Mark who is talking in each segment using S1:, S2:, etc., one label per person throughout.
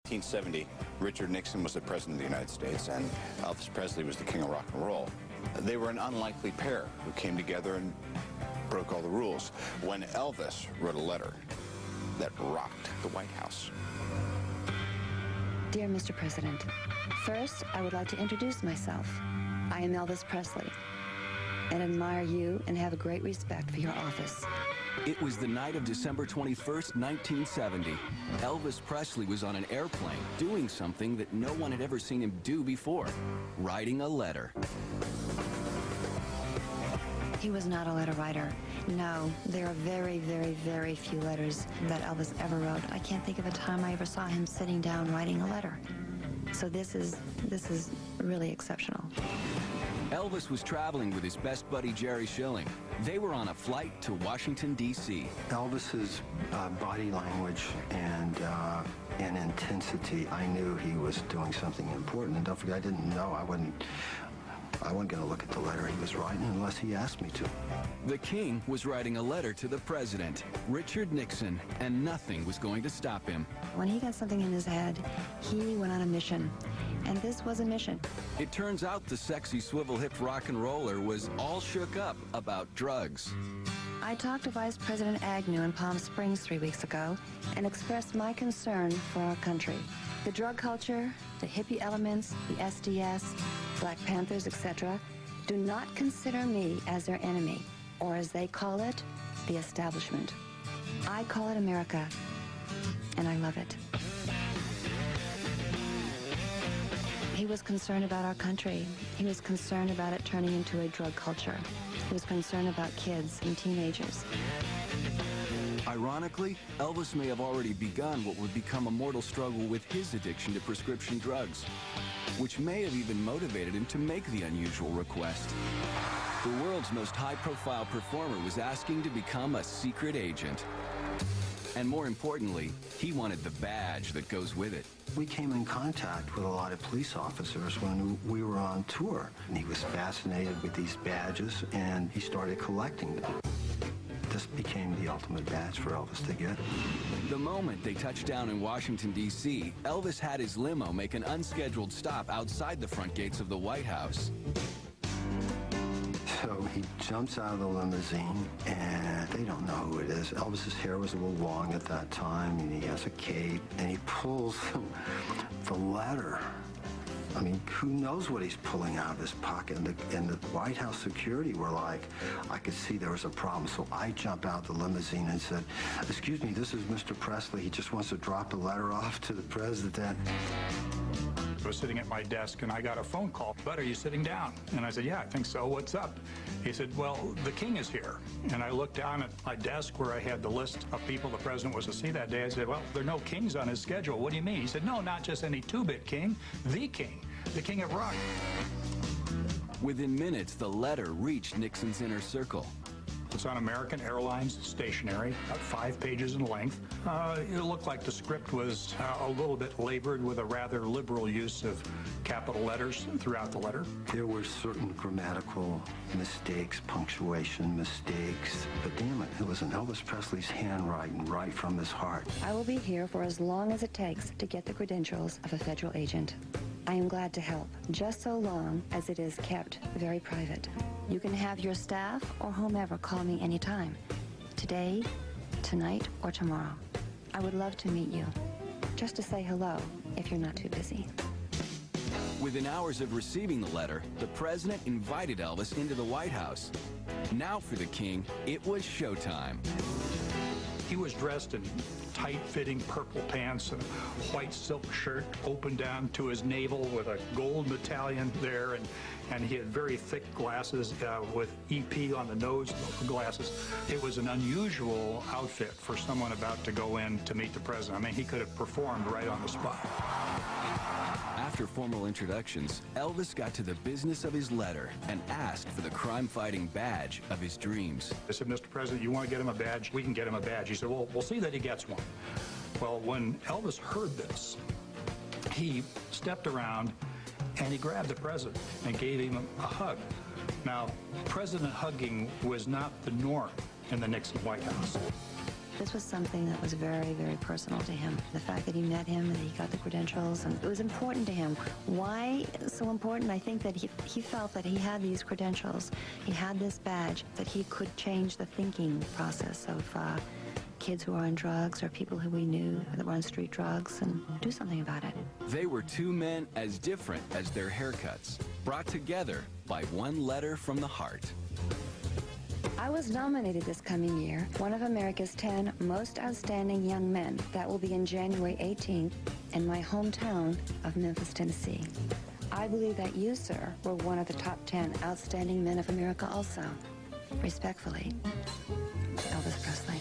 S1: 1970, Richard Nixon was the President of the United States, and Elvis Presley was the king of rock and roll. They were an unlikely pair who came together and broke all the rules when Elvis wrote a letter that rocked the White House.
S2: Dear Mr. President, first, I would like to introduce myself. I am Elvis Presley, and admire you and have a great respect for your office.
S3: It was the night of December 21st, 1970. Elvis Presley was on an airplane doing something that no one had ever seen him do before, writing a letter.
S2: He was not a letter writer. No, there are very, very, very few letters that Elvis ever wrote. I can't think of a time I ever saw him sitting down writing a letter. So this is really exceptional.
S3: Elvis was traveling with his best buddy, Jerry Schilling. They were on a flight to Washington, D.C.
S4: Elvis's body language and intensity, I knew he was doing something important. And don't forget, I didn't know. I wasn't going to look at the letter he was writing unless he asked me to.
S3: The king was writing a letter to the president, Richard Nixon, and nothing was going to stop him.
S2: When he got something in his head, he went on a mission. And this was a mission.
S3: It turns out the sexy swivel-hipped rock and roller was all shook up about drugs.
S2: I talked to Vice President Agnew in Palm Springs 3 weeks ago and expressed my concern for our country. The drug culture, the hippie elements, the SDS, Black Panthers, etc., do not consider me as their enemy, or as they call it, the establishment. I call it America, and I love it. He was concerned about our country. He was concerned about it turning into a drug culture. He was concerned about kids and teenagers.
S3: Ironically, Elvis may have already begun what would become a mortal struggle with his addiction to prescription drugs, which may have even motivated him to make the unusual request. The world's most high-profile performer was asking to become a secret agent. And more importantly, he wanted the badge that goes with it.
S4: We came in contact with a lot of police officers when we were on tour. And he was fascinated with these badges, and he started collecting them. This became the ultimate badge for Elvis to get.
S3: The moment they touched down in Washington, D.C., Elvis had his limo make an unscheduled stop outside the front gates of the White House.
S4: So he jumps out of the limousine, and they don't know who it is. Elvis's hair was a little long at that time, and he has a cape, and he pulls the letter. I mean, who knows what he's pulling out of his pocket? And the White House security were like, I could see there was a problem. So I jump out the limousine and said, excuse me, this is Mr. Presley. He just wants to drop a letter off to the president.
S5: I was sitting at my desk, and I got a phone call. Bud, are you sitting down? And I said, yeah, I think so. What's up? He said, well, the king is here. And I looked down at my desk where I had the list of people the president was to see that day. I said, well, there are no kings on his schedule. What do you mean? He said, no, not just any two-bit king, the king of rock.
S3: Within minutes, the letter reached Nixon's inner circle.
S5: It's on American Airlines stationery, about 5 pages in length. It looked like the script was a little bit labored with a rather liberal use of capital letters throughout the letter.
S4: There were certain grammatical mistakes, punctuation mistakes, but damn it, it was in Elvis Presley's handwriting, right from his heart.
S2: I will be here for as long as it takes to get the credentials of a federal agent. I am glad to help, just so long as it is kept very private. You can have your staff or whomever call me anytime, today, tonight, or tomorrow. I would love to meet you, just to say hello if you're not too busy.
S3: Within hours of receiving the letter, the president invited Elvis into the White House. Now for the king, it was showtime.
S5: He was dressed in tight-fitting purple pants and a white silk shirt open down to his navel with a gold medallion there, and he had very thick glasses with EP on the nose glasses. It was an unusual outfit for someone about to go in to meet the president. I mean, he could have performed right on the spot.
S3: After formal introductions, Elvis got to the business of his letter and asked for the crime-fighting badge of his dreams.
S5: I said, Mr. President, you want to get him a badge? We can get him a badge. He said, well, we'll see that he gets one. Well, when Elvis heard this, he stepped around and he grabbed the president and gave him a hug. Now, president hugging was not the norm in the Nixon White House.
S2: This was something that was very, very personal to him. The fact that he met him and that he got the credentials, and it was important to him. Why so important? I think that he felt that he had these credentials, he had this badge, that he could change the thinking process of kids who are on drugs or people who we knew that were on street drugs and do something about it.
S3: They were two men as different as their haircuts, brought together by one letter from the heart.
S2: I was nominated this coming year, one of America's 10 most outstanding young men. That will be in January 18th in my hometown of Memphis, Tennessee. I believe that you, sir, were one of the top 10 outstanding men of America also. Respectfully, Elvis Presley.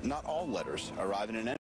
S1: Not all letters arrive in an